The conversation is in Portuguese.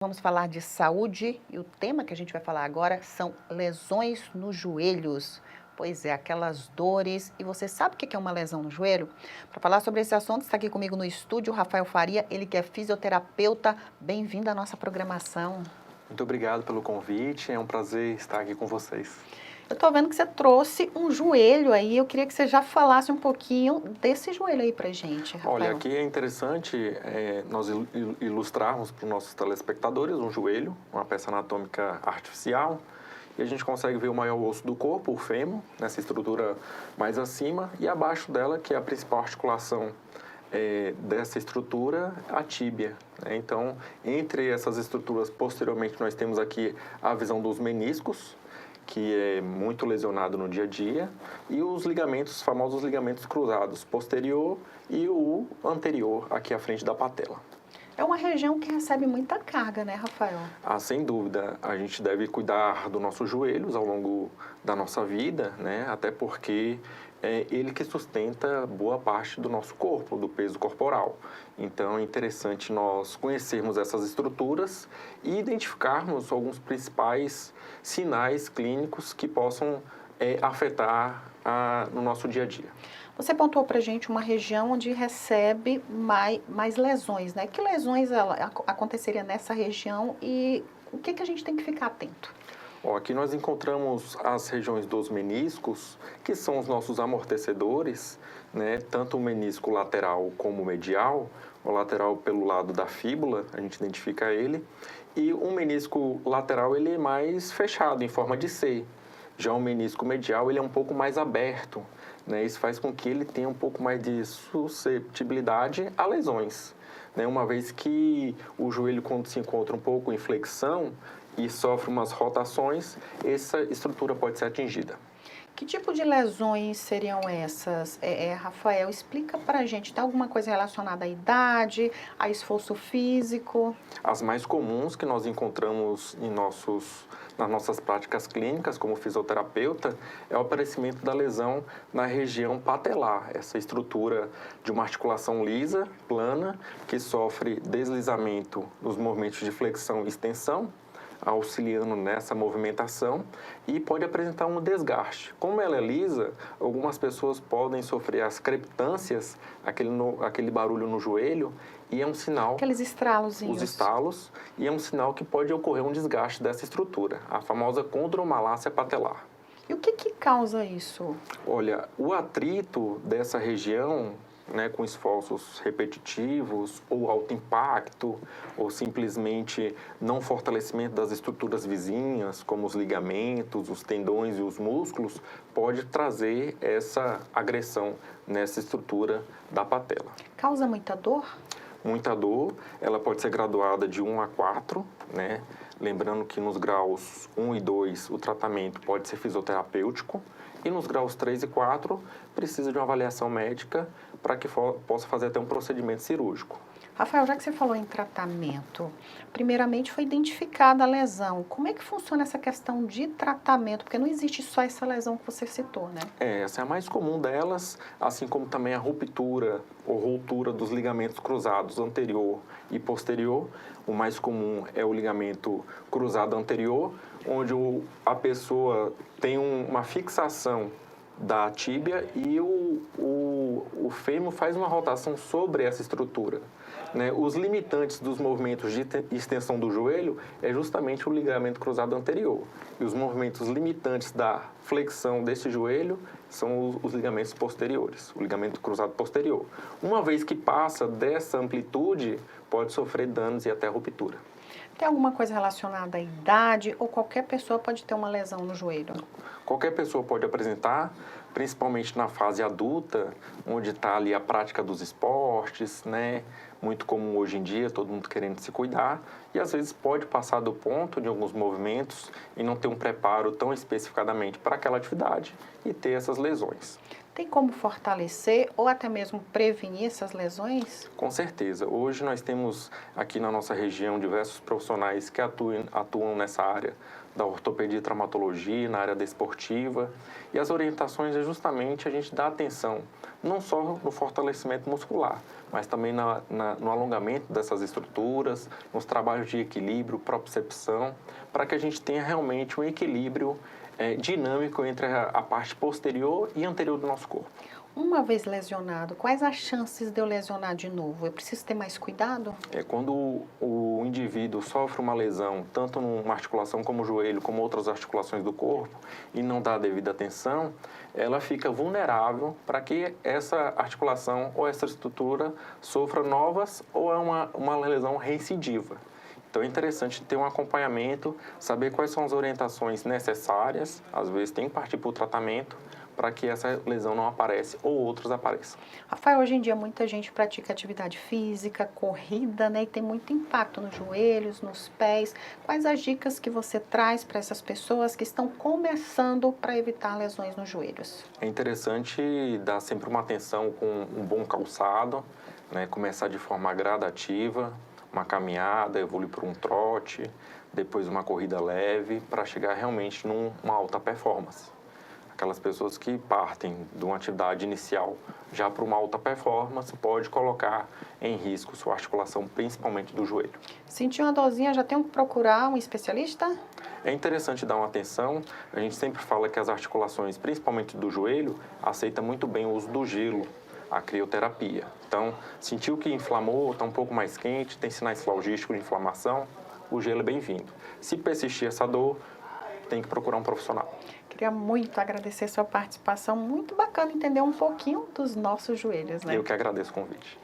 Vamos falar de saúde e o tema que a gente vai falar agora são lesões nos joelhos. Pois é, aquelas dores. E você sabe o que é uma lesão no joelho? Para falar sobre esse assunto, está aqui comigo no estúdio o Rafael Faria, ele que é fisioterapeuta. Bem-vindo à nossa programação. Muito obrigado pelo convite, é um prazer estar aqui com vocês. Eu estou vendo que você trouxe um joelho aí, eu queria que você já falasse um pouquinho desse joelho aí pra gente, Rafael. Olha, aqui é interessante nós ilustrarmos para os nossos telespectadores um joelho, uma peça anatômica artificial, e a gente consegue ver o maior osso do corpo, o fêmur, nessa estrutura mais acima, e abaixo dela, que é a principal articulação dessa estrutura, a tíbia. Então, entre essas estruturas, posteriormente, nós temos aqui a visão dos meniscos, que é muito lesionado no dia a dia, e os ligamentos, os famosos ligamentos cruzados, posterior e o anterior, aqui à frente da patela. É uma região que recebe muita carga, né, Rafael? Ah, sem dúvida, a gente deve cuidar dos nossos joelhos ao longo da nossa vida, né? Até porque é ele que sustenta boa parte do nosso corpo, do peso corporal. Então é interessante nós conhecermos essas estruturas e identificarmos alguns principais sinais clínicos que possam afetar no nosso dia a dia. Você pontuou para a gente uma região onde recebe mais lesões, né? Que lesões aconteceria nessa região e o que a gente tem que ficar atento? Aqui nós encontramos as regiões dos meniscos, que são os nossos amortecedores, né? Tanto o menisco lateral como o medial. O lateral pelo lado da fíbula, a gente identifica ele. E o menisco lateral ele é mais fechado, em forma de C. Já o menisco medial ele é um pouco mais aberto, né? Isso faz com que ele tenha um pouco mais de susceptibilidade a lesões, né? Uma vez que o joelho, quando se encontra um pouco em flexão e sofre umas rotações, essa estrutura pode ser atingida. Que tipo de lesões seriam essas? Rafael, explica para a gente. Tem alguma coisa relacionada à idade, a esforço físico? As mais comuns que nós encontramos nas nossas práticas clínicas como fisioterapeuta é o aparecimento da lesão na região patelar, essa estrutura de uma articulação lisa, plana, que sofre deslizamento nos movimentos de flexão e extensão, auxiliando nessa movimentação e pode apresentar um desgaste. Como ela é lisa, algumas pessoas podem sofrer as crepitâncias, aquele barulho no joelho, e é um sinal... Aqueles estralozinhos. Os estalos, e é um sinal que pode ocorrer um desgaste dessa estrutura, a famosa condromalácia patelar. E o que causa isso? Olha, o atrito dessa região, né, com esforços repetitivos ou alto impacto ou simplesmente não fortalecimento das estruturas vizinhas, como os ligamentos, os tendões e os músculos, pode trazer essa agressão nessa estrutura da patela. Causa muita dor? Muita dor, ela pode ser graduada de 1 a 4, né? Lembrando que nos graus 1 e 2 o tratamento pode ser fisioterapêutico e nos graus 3 e 4 precisa de uma avaliação médica para que possa fazer até um procedimento cirúrgico. Rafael, já que você falou em tratamento, primeiramente foi identificada a lesão. Como é que funciona essa questão de tratamento? Porque não existe só essa lesão que você citou, né? Essa é a mais comum delas, assim como também a ruptura ou rotura dos ligamentos cruzados anterior e posterior. O mais comum é o ligamento cruzado anterior, onde a pessoa tem uma fixação da tíbia e o fêmur faz uma rotação sobre essa estrutura, né? Os limitantes dos movimentos de extensão do joelho é justamente o ligamento cruzado anterior. E os movimentos limitantes da flexão desse joelho são os ligamentos posteriores, o ligamento cruzado posterior. Uma vez que passa dessa amplitude, pode sofrer danos e até ruptura. Tem alguma coisa relacionada à idade ou qualquer pessoa pode ter uma lesão no joelho? Qualquer pessoa pode apresentar, principalmente na fase adulta, onde está ali a prática dos esportes, né? Muito comum hoje em dia, todo mundo querendo se cuidar, e às vezes pode passar do ponto de alguns movimentos e não ter um preparo tão especificadamente para aquela atividade e ter essas lesões. Tem como fortalecer ou até mesmo prevenir essas lesões? Com certeza. Hoje nós temos aqui na nossa região diversos profissionais que atuam nessa área da ortopedia e traumatologia, na área desportiva. E as orientações é justamente a gente dar atenção, não só no fortalecimento muscular, mas também no alongamento dessas estruturas, nos trabalhos de equilíbrio, propriocepção, para que a gente tenha realmente um equilíbrio dinâmico entre a parte posterior e anterior do nosso corpo. Uma vez lesionado, quais as chances de eu lesionar de novo? Eu preciso ter mais cuidado? Quando o indivíduo sofre uma lesão, tanto numa articulação como o joelho, como outras articulações do corpo, e não dá a devida atenção, ela fica vulnerável para que essa articulação ou essa estrutura sofra novas ou é uma lesão recidiva. Então é interessante ter um acompanhamento, saber quais são as orientações necessárias, às vezes tem que partir para o tratamento, para que essa lesão não apareça ou outros apareçam. Rafael, hoje em dia muita gente pratica atividade física, corrida, né? E tem muito impacto nos joelhos, nos pés. Quais as dicas que você traz para essas pessoas que estão começando para evitar lesões nos joelhos? É interessante dar sempre uma atenção com um bom calçado, né? Começar de forma gradativa, uma caminhada, evoluir para um trote, depois uma corrida leve, para chegar realmente numa alta performance. Aquelas pessoas que partem de uma atividade inicial já para uma alta performance pode colocar em risco sua articulação, principalmente do joelho. Sentiu uma dorzinha, já tenho que procurar um especialista? É interessante dar uma atenção, a gente sempre fala que as articulações, principalmente do joelho, aceitam muito bem o uso do gelo, a crioterapia. Então, sentiu que inflamou, está um pouco mais quente, tem sinais flaugísticos de inflamação, o gelo é bem-vindo. Se persistir essa dor, tem que procurar um profissional. Queria muito agradecer sua participação, muito bacana entender um pouquinho dos nossos joelhos, né? Eu que agradeço o convite.